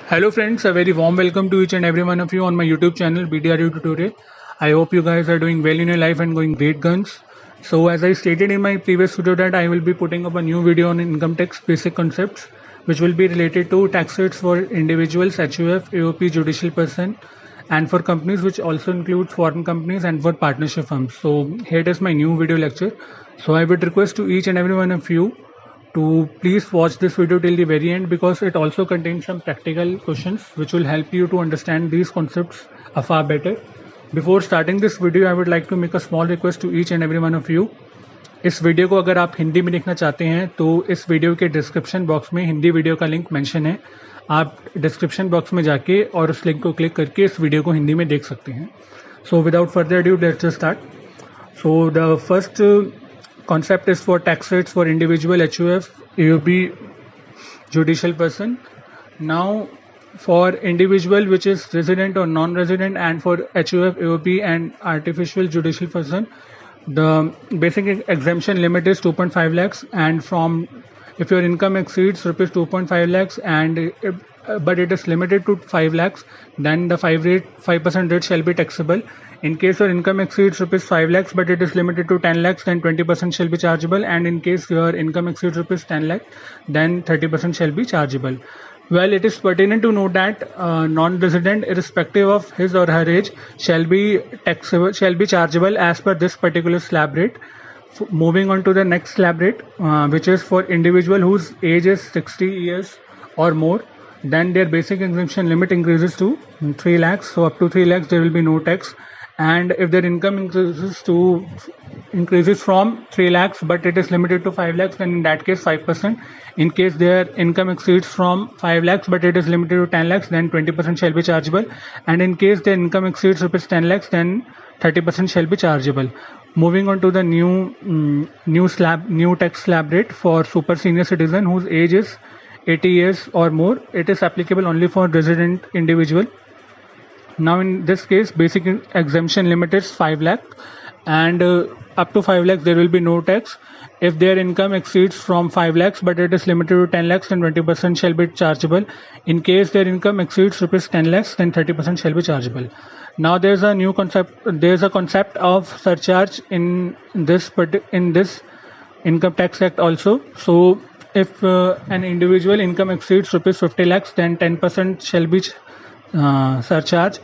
Hello friends, a very warm welcome to each and every one of you on my YouTube channel BDRU Tutorial. I hope you guys are doing well in your life and going great guns. So as I stated in my previous video that I will be putting up a new video on income tax basic concepts which will be related to tax rates for individuals, HUF, AOP, judicial person and for companies, which also includes foreign companies and for partnership firms. So here is my new video lecture. So I would request to each and every one of you to please watch this video till the very end, because it also contains some practical questions which will help you to understand these concepts far better. Before starting this video, I would like to make a small request to each and every one of you. इस video को अगर आप हिंदी में देखना चाहते हैं तो इस वीडियो के डिस्क्रिप्शन बॉक्स में हिंदी वीडियो का लिंक मेंशन है. आप डिस्क्रिप्शन बॉक्स में जाके और उस लिंक को क्लिक करके इस वीडियो को हिंदी में देख सकते हैं. So without further due let's just start. So the first concept is for tax rates for individual, HUF, AOP, judicial person. Now for individual, which is resident or non-resident, and for HUF, AOP and artificial judicial person, the basic exemption limit is 2.5 lakhs, and from if your income exceeds rupees 2.5 lakhs and but it is limited to 5 lakhs, then the 5% rate shall be taxable. In case your income exceeds rupees 5 lakhs but it is limited to 10 lakhs, then 20% shall be chargeable, and in case your income exceeds rupees 10 lakhs, then 30% shall be chargeable. Well, it is pertinent to note that non-resident, irrespective of his or her age, shall be chargeable as per this particular slab rate. Moving on to the next slab rate, which is for individual whose age is 60 years or more, then their basic exemption limit increases to 3 lakhs. So up to 3 lakhs there will be no tax. And if their income increases from 3 lakhs but it is limited to 5 lakhs, then in that case 5%. In case their income exceeds from 5 lakhs but it is limited to 10 lakhs, then 20% shall be chargeable, and in case their income exceeds rupees 10 lakhs, then 30% shall be chargeable. Moving on to the new tax slab rate for super senior citizen whose age is 80 years or more. It is applicable only for resident individual. Now in this case, basic exemption limit is 5 lakh, and up to 5 lakhs there will be no tax. If their income exceeds from 5 lakhs but it is limited to 10 lakhs, then 20% shall be chargeable. In case their income exceeds rupees 10 lakhs, then 30% shall be chargeable. Now there's a new concept. There's a concept of surcharge in this income tax act also. So if an individual income exceeds rupees 50 lakhs, then 10% shall be surcharge.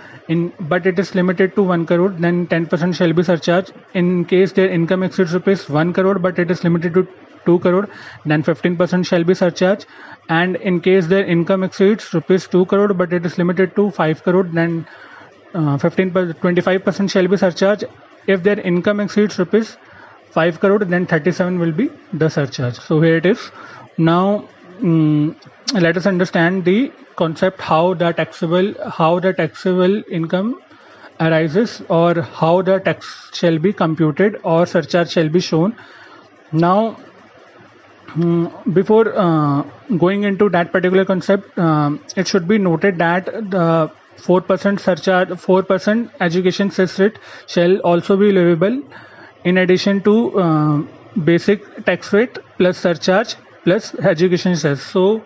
But it is limited to 1 crore, then 10% shall be surcharge. In case their income exceeds rupees 1 crore but it is limited to 2 crore, then 15% shall be surcharge. And in case their income exceeds rupees 2 crore but it is limited to 5 crore, then 25% shall be surcharge. If their income exceeds rupees 5 crore, then 37 will be the surcharge. So here it is. Now let us understand the concept how the taxable income arises, or how the tax shall be computed or surcharge shall be shown. Now before going into that particular concept, it should be noted that the 4% surcharge, 4% education cess rate shall also be leviable in addition to basic tax rate plus surcharge plus education cess. So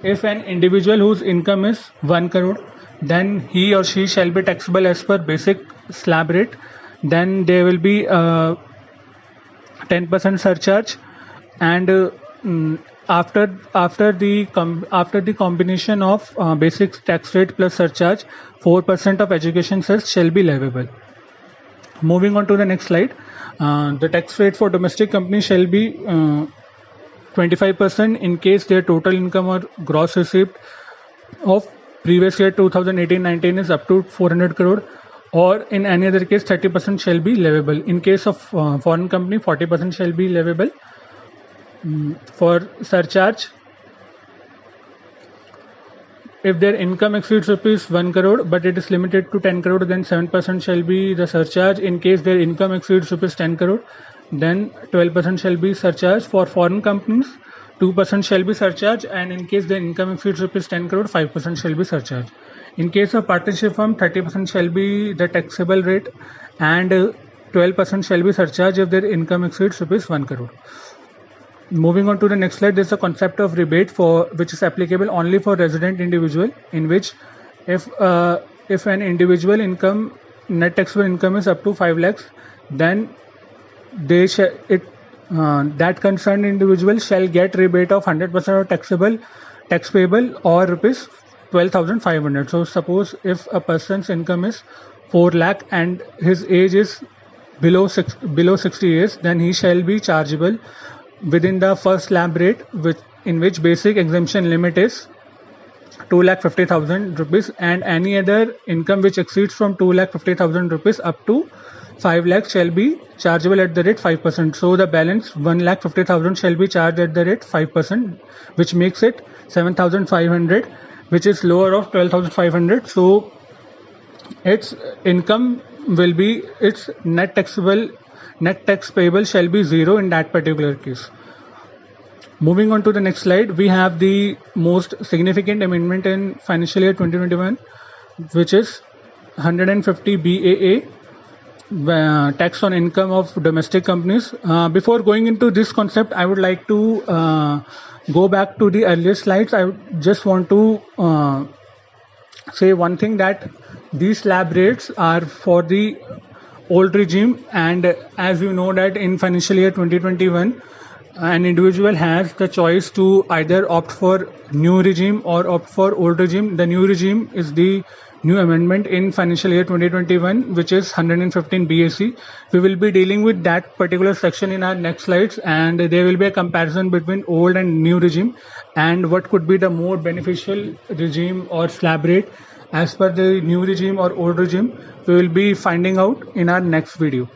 if an individual whose income is 1 crore, then he or she shall be taxable as per basic slab rate. Then there will be 10% surcharge, and after the combination of basic tax rate plus surcharge, 4% of education cess shall be leviable. Moving on to the next slide, the tax rate for domestic companies shall be 25% in case their total income or gross receipt of previous year 2018-19 is up to 400 crore, or in any other case 30% shall be leviable. In case of foreign company, 40% shall be leviable. For surcharge, if their income exceeds rupees 1 crore but it is limited to 10 crore, then 7% shall be the surcharge. In case their income exceeds rupees 10 crore, then 12% shall be surcharge. For foreign companies, 2% shall be surcharge, and in case their income exceeds rupees 10 crore, 5% shall be surcharge. In case of partnership firm, 30% shall be the taxable rate, and 12% shall be surcharge if their income exceeds rupees 1 crore. Moving on to the next slide, there's a concept of rebate for which is applicable only for resident individual, in which if if an individual income net taxable income is up to 5 lakhs, then they that concerned individual shall get rebate of 100% of tax payable or rupees 12,500. So suppose if a person's income is 4 lakh and his age is below 60 years, then he shall be chargeable within the first slab rate, in which basic exemption limit is 2,50,000 rupees, and any other income which exceeds from 2,50,000 rupees up to 5 lakhs shall be chargeable at the rate 5%. So the balance 1,50,000 shall be charged at the rate 5%, which makes it 7,500, which is lower of 12,500. So its income will be, its net tax payable shall be zero in that particular case. Moving on to the next slide, we have the most significant amendment in financial year 2021, which is 150 BAA, tax on income of domestic companies. Before going into this concept, I would like to go back to the earlier slides. I just want to say one thing, that these slab rates are for the old regime, and as you know that in financial year 2021 an individual has the choice to either opt for new regime or opt for old regime. The new regime is the new amendment in financial year 2021, which is 115 BAC. We will be dealing with that particular section in our next slides, and there will be a comparison between old and new regime and what could be the more beneficial regime or slab rate as per the new regime or old regime. We will be finding out in our next video.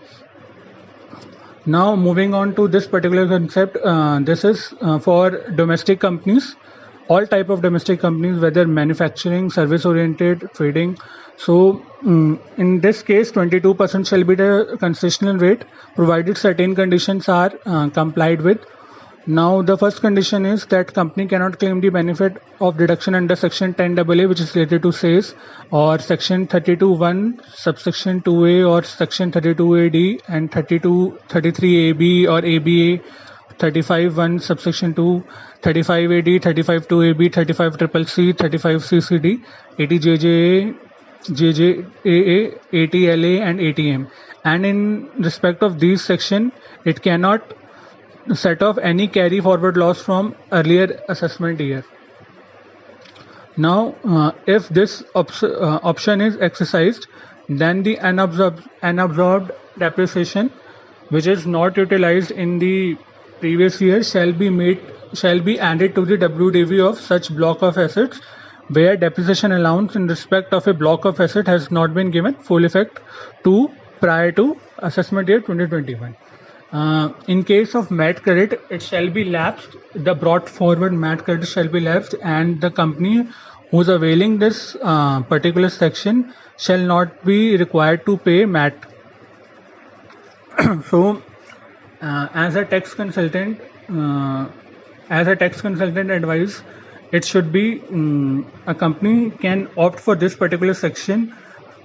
Now moving on to this particular concept, this is for domestic companies, all type of domestic companies, whether manufacturing, service oriented, trading. So in this case 22% shall be the concessional rate, provided certain conditions are complied with. Now the first condition is that company cannot claim the benefit of deduction under section 10AA, which is related to sales, or section 32(1) subsection 2A, or section 32AD and 33AB or ABA, 35(1) subsection 2, 35AD, 35(2AB), 35CCC, 35CCD, 80JJA, JJAA, 80LA and ATM. And in respect of these section, it cannot set off any carry forward loss from earlier assessment year. Now if this option is exercised, then the unabsorbed depreciation which is not utilized in the previous year shall be added to the WDV of such block of assets where depreciation allowance in respect of a block of asset has not been given full effect to prior to assessment year 2021. In case of MAT credit, it shall be lapsed. The brought forward MAT credit shall be lapsed, and the company who is availing this particular section shall not be required to pay MAT. So, as a tax consultant advice, it should be a company can opt for this particular section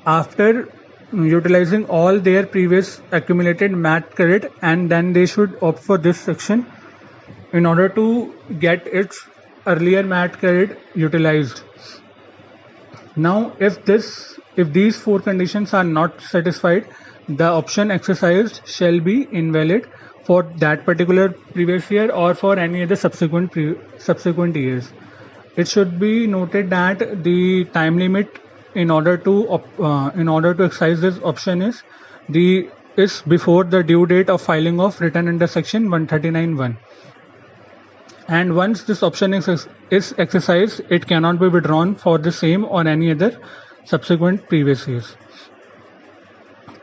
after utilizing all their previous accumulated MAT credit, and then they should opt for this section in order to get its earlier MAT credit utilized. Now if these four conditions are not satisfied, the option exercised shall be invalid for that particular previous year or for any other subsequent years. It should be noted that the time limit in order to exercise this option is before the due date of filing of return under section 139(1). And once this option is exercised, it cannot be withdrawn for the same or any other subsequent previous years.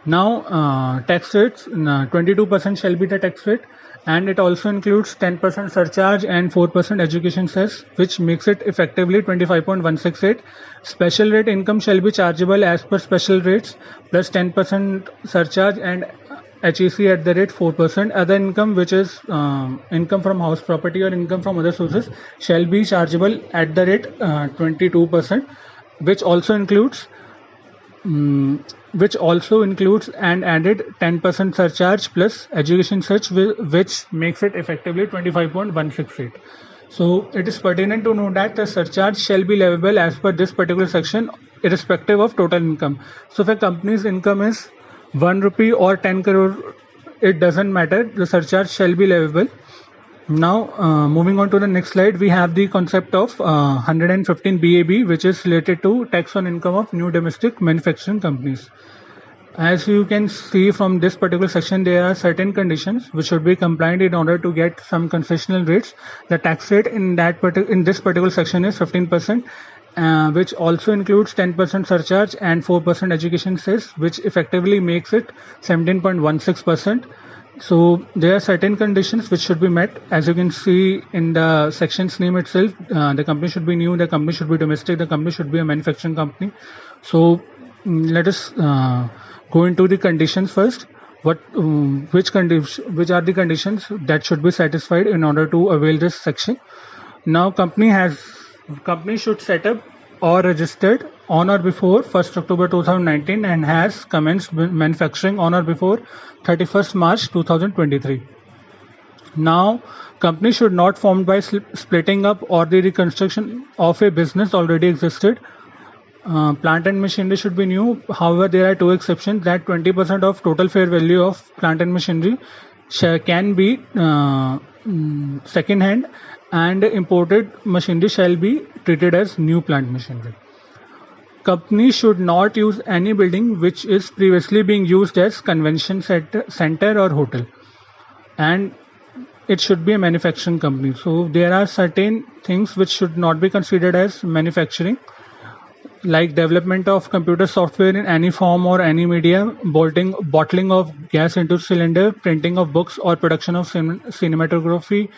Now tax rates, 22% shall be the tax rate, and it also includes 10% surcharge and 4% education cess, which makes it effectively 25.168. Special rate income shall be chargeable as per special rates plus 10% surcharge and HEC at the rate 4%. Other income, which is income from house property or income from other sources, shall be chargeable at the rate 22%, which also includes which also includes an added 10% surcharge plus education search, which makes it effectively 25.168. So it is pertinent to know that the surcharge shall be leviable as per this particular section, irrespective of total income. So if a company's income is 1 rupee or 10 crore, it doesn't matter, the surcharge shall be leviable. Now, moving on to the next slide, we have the concept of 115 BAB, which is related to tax on income of new domestic manufacturing companies. As you can see from this particular section, there are certain conditions which should be compliant in order to get some concessional rates. The tax rate in this particular section is 15%, which also includes 10% surcharge and 4% education cess, which effectively makes it 17.16%. So there are certain conditions which should be met. As you can see in the section's name itself, the company should be new, the company should be domestic, the company should be a manufacturing company. So let us go into the conditions first. Which are the conditions that should be satisfied in order to avail this section? Now, company should set up or registered on or before 1st October 2019 and has commenced manufacturing on or before 31st March 2023. Now, company should not formed by splitting up or the reconstruction of a business already existed. Plant and machinery should be new. However, there are two exceptions, that 20% of total fair value of plant and machinery can be second hand, and imported machinery shall be treated as new plant machinery. Company should not use any building which is previously being used as convention center or hotel, and it should be a manufacturing company. So there are certain things which should not be considered as manufacturing, like development of computer software in any form or any media, bottling of gas into cylinder, printing of books, or production of cinematography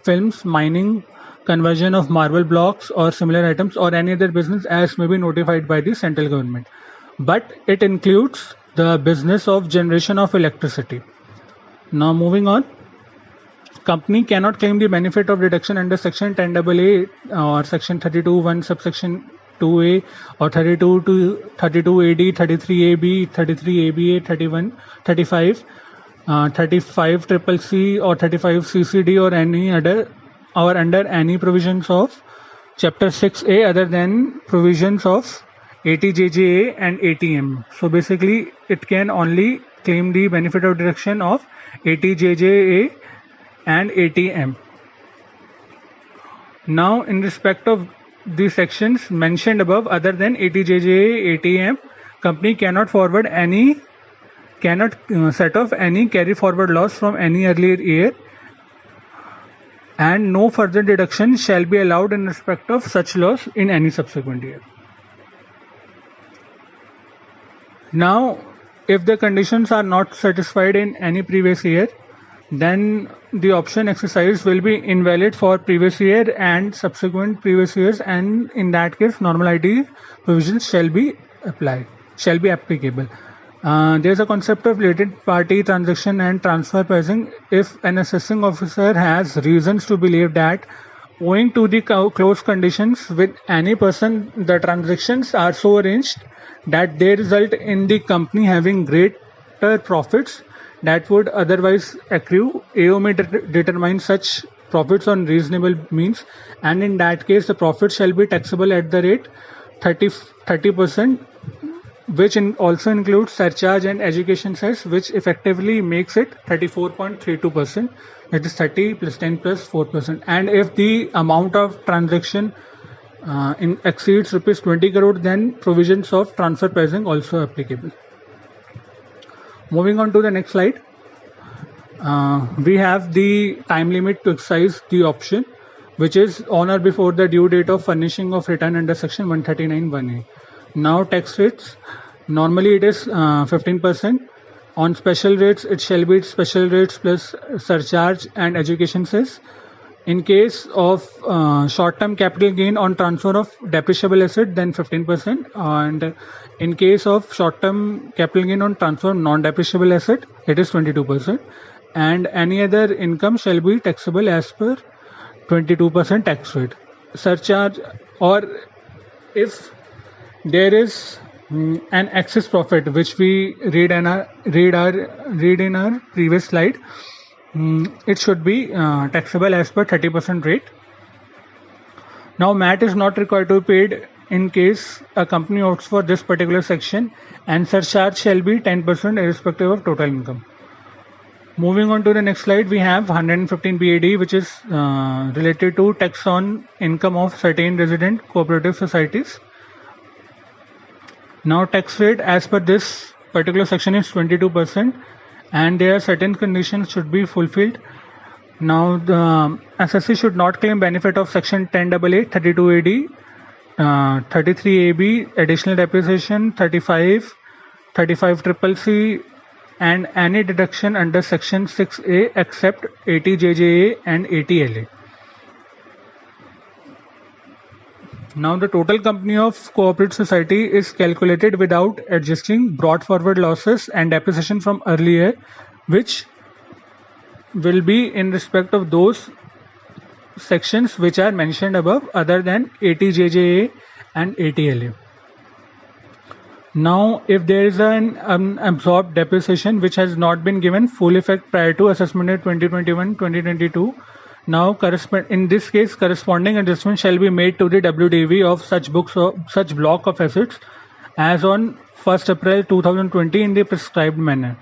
films, mining, conversion of marble blocks or similar items, or any other business as may be notified by the central government. But it includes the business of generation of electricity. Now moving on, company cannot claim the benefit of deduction under section 10AA or section 32(1) subsection 2A or 32 to 32AD, 33AB, 33ABA, 31, 35, 35 triple C or 35 CCD or any other, or under any provisions of chapter 6A other than provisions of ATJJA and ATM. So basically it can only claim the benefit of deduction of ATJJA and ATM. Now, in respect of the sections mentioned above other than ATJJA, ATM, company cannot set off any carry forward loss from any earlier year, and no further deduction shall be allowed in respect of such loss in any subsequent year. Now, if the conditions are not satisfied in any previous year, then the option exercised will be invalid for previous year and subsequent previous years, and in that case normality provisions shall be applicable. There is a concept of related party transaction and transfer pricing. If an assessing officer has reasons to believe that owing to the close conditions with any person, the transactions are so arranged that they result in the company having greater profits that would otherwise accrue, AO may determine such profits on reasonable means, and in that case the profit shall be taxable at the rate 30%, which also includes surcharge and education cess, which effectively makes it 34.32%. That is 30 plus 10 plus 4%. And if the amount of transaction exceeds rupees 20 crore, then provisions of transfer pricing also applicable. Moving on to the next slide, we have the time limit to exercise the option, which is on or before the due date of furnishing of return under section 139(1)(a). Now, tax rates, normally it is 15%. On special rates, it shall be special rates plus surcharge and education cess. In case of short-term capital gain on transfer of depreciable asset, then 15%, and in case of short-term capital gain on transfer of non-depreciable asset, it is 22%, and any other income shall be taxable as per 22% tax rate. Surcharge, or if there is and excess profit, which we read in our previous slide, it should be taxable as per 30% rate. Now MAT is not required to be paid in case a company opts for this particular section, and surcharge shall be 10% irrespective of total income. Moving on to the next slide, we have 115 BAD, which is related to tax on income of certain resident cooperative societies. Now tax rate as per this particular section is 22%, and there are certain conditions should be fulfilled. Now the assessee should not claim benefit of section 10AA, 32AD, 33AB, additional depreciation, 35 CCC, and any deduction under section 6A except 80JJA and 80LA. Now the total company of cooperative society is calculated without adjusting brought forward losses and depreciation from earlier, which will be in respect of those sections which are mentioned above other than 80JJA and 80LA. Now if there is an unabsorbed depreciation which has not been given full effect prior to assessment year 2021-2022, now in this case corresponding adjustment shall be made to the WDV of such block of assets as on 1st April 2020 in the prescribed manner.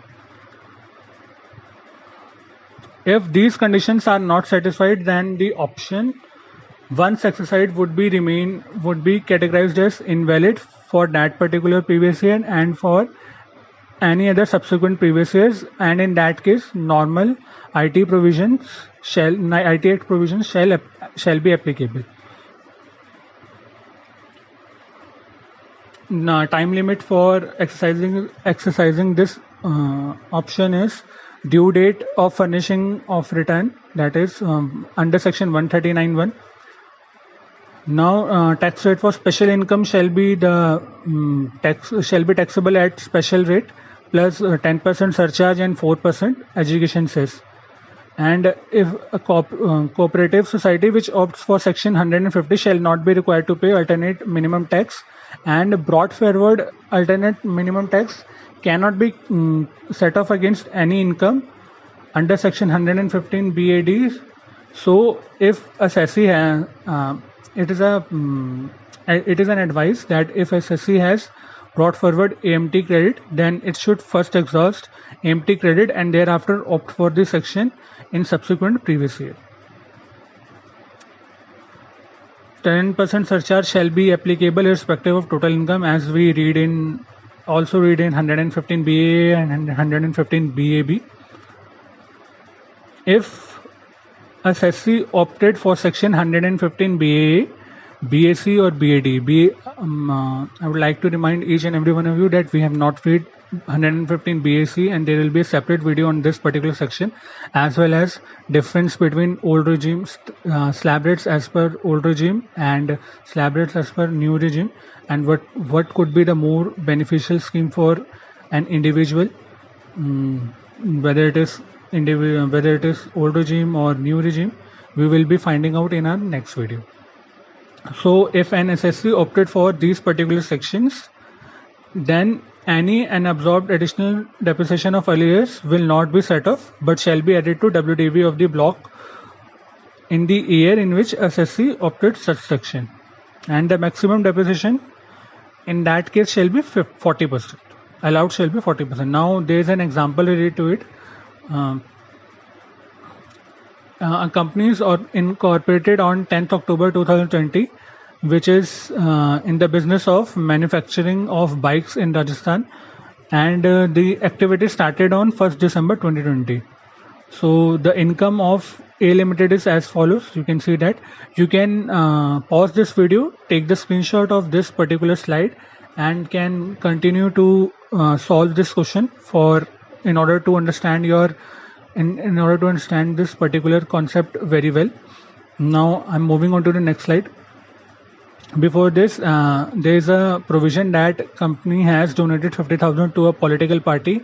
If these conditions are not satisfied, then the option once exercised would be categorized as invalid for that particular previous year and for any other subsequent previous years, and in that case normal IT Act provisions shall be applicable. Now, time limit for exercising this option is due date of furnishing of return, that is under section 139(1). Now tax rate for special income shall be taxable at special rate plus 10% surcharge and 4% education cess. And if a cooperative society which opts for section 150 shall not be required to pay alternate minimum tax, and brought forward alternate minimum tax cannot be set off against any income under section 115 BAD. So if assessee has it is an advice that if assessee has brought forward AMT credit, then it should first exhaust AMT credit and thereafter opt for this section in subsequent previous year. 10% surcharge shall be applicable irrespective of total income, as we read in 115 BA and 115 BAB. If assessee opted for section 115 BA, BAC or BAD, I would like to remind each and every one of you that we have not read 115 BAC, and there will be a separate video on this particular section, as well as difference between old regime slab rates as per old regime and slab rates as per new regime, and what could be the more beneficial scheme for an individual, whether it is old regime or new regime. We will be finding out in our next video. So if an assessee opted for these particular sections, then any unabsorbed additional depreciation of earlier years will not be set off but shall be added to WDV of the block in the year in which assessee opted such section, and the maximum depreciation in that case shall be 40%. Allowed shall be 40%. Now there is an example related to it. Companies are incorporated on 10th October 2020, which is in the business of manufacturing of bikes in Rajasthan, and the activity started on 1st December 2020. So the income of A Limited is as follows. You can see that. You can pause this video, take the screenshot of this particular slide, and can continue to solve this question in order to understand this particular concept very well. Now I'm moving on to the next slide. Before this, there is a provision that company has donated 50,000 to a political party,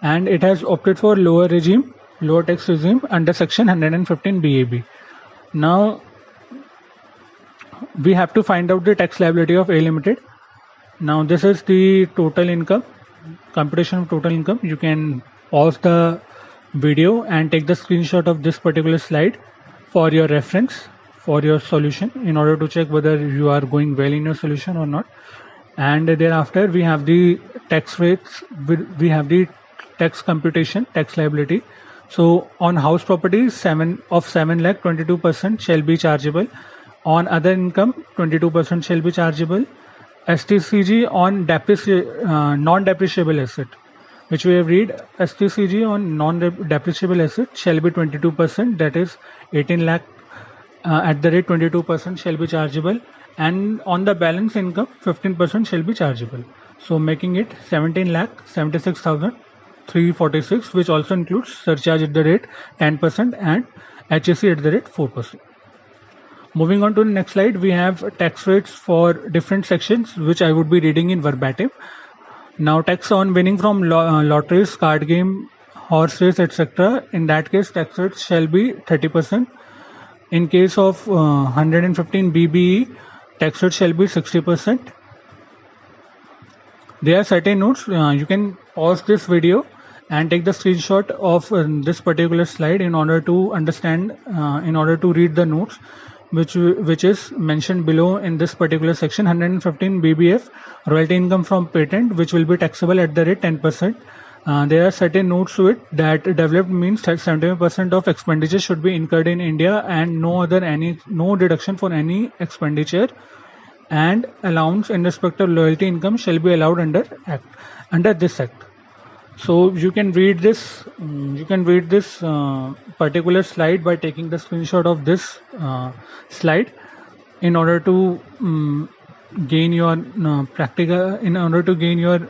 and it has opted for lower tax regime under section 115 BAB. Now we have to find out the tax liability of A Limited. Now this is the total income, computation of total income. You can pause the video and take the screenshot of this particular slide for your reference, for your solution, in order to check whether you are going well in your solution or not. And thereafter we have the tax rates, we have the tax computation, tax liability. So on house properties, 7 lakh 22% shall be chargeable. On other income, 22% shall be chargeable. STCG on non-depreciable asset, which we have read, STCG on non-depreciable asset shall be 22%, that is 18 lakh at the rate 22% shall be chargeable, and on the balance income 15% shall be chargeable. So making it 17 lakh 76,346, which also includes surcharge at the rate 10% and HST at the rate 4%. Moving on to the next slide, we have tax rates for different sections, which I would be reading in verbatim. Now, tax on winning from lotteries, card game, horse race, etc. In that case, tax rates shall be 30%. In case of 115 BBE, tax rate shall be 60%. There are certain notes. You can pause this video and take the screenshot of this particular slide in order to understand, in order to read the notes, which is mentioned below in this particular section. 115 BBF, royalty income from patent, which will be taxable at the rate 10%. There are certain notes to it that developed means that 75% of expenditure should be incurred in India and no deduction for any expenditure and allowance in respect of loyalty income shall be allowed under this act. So you can read this particular slide by taking the screenshot of this slide in order to gain your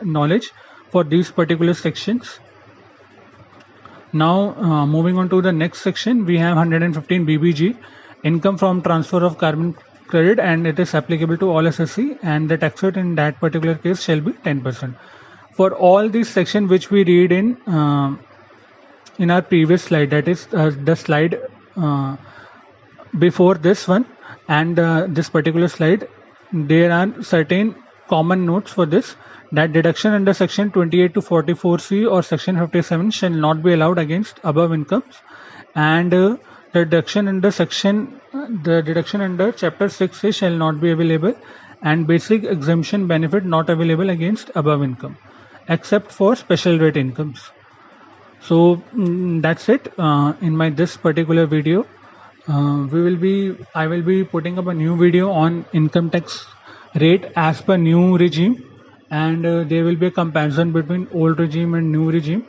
knowledge for these particular sections. Now moving on to the next section, we have 115 BBG, income from transfer of carbon credit, and it is applicable to all SSC, and the tax rate in that particular case shall be 10%. For all these sections which we read in our previous slide, that is the slide before this one and this particular slide, there are certain common notes for this, that deduction under section 28 to 44C or section 57 shall not be allowed against above incomes, and the deduction under chapter 6A shall not be available, and basic exemption benefit not available against above income except for special rate incomes. So that's it in this particular video. I will be putting up a new video on income tax rate as per new regime, and there will be a comparison between old regime and new regime,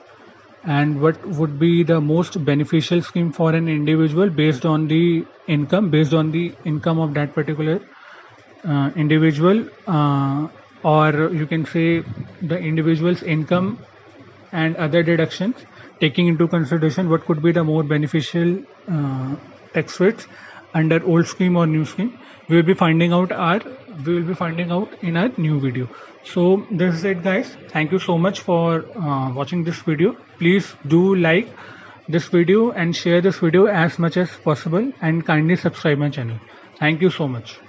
and what would be the most beneficial scheme for an individual based on the income of that particular individual, or you can say the individual's income and other deductions, taking into consideration what could be the more beneficial tax rates under old scheme or new scheme. We will be finding out in our new video. So this is it, guys. Thank you so much for watching this video. Please do like this video and share this video as much as possible, and kindly subscribe my channel. Thank you so much.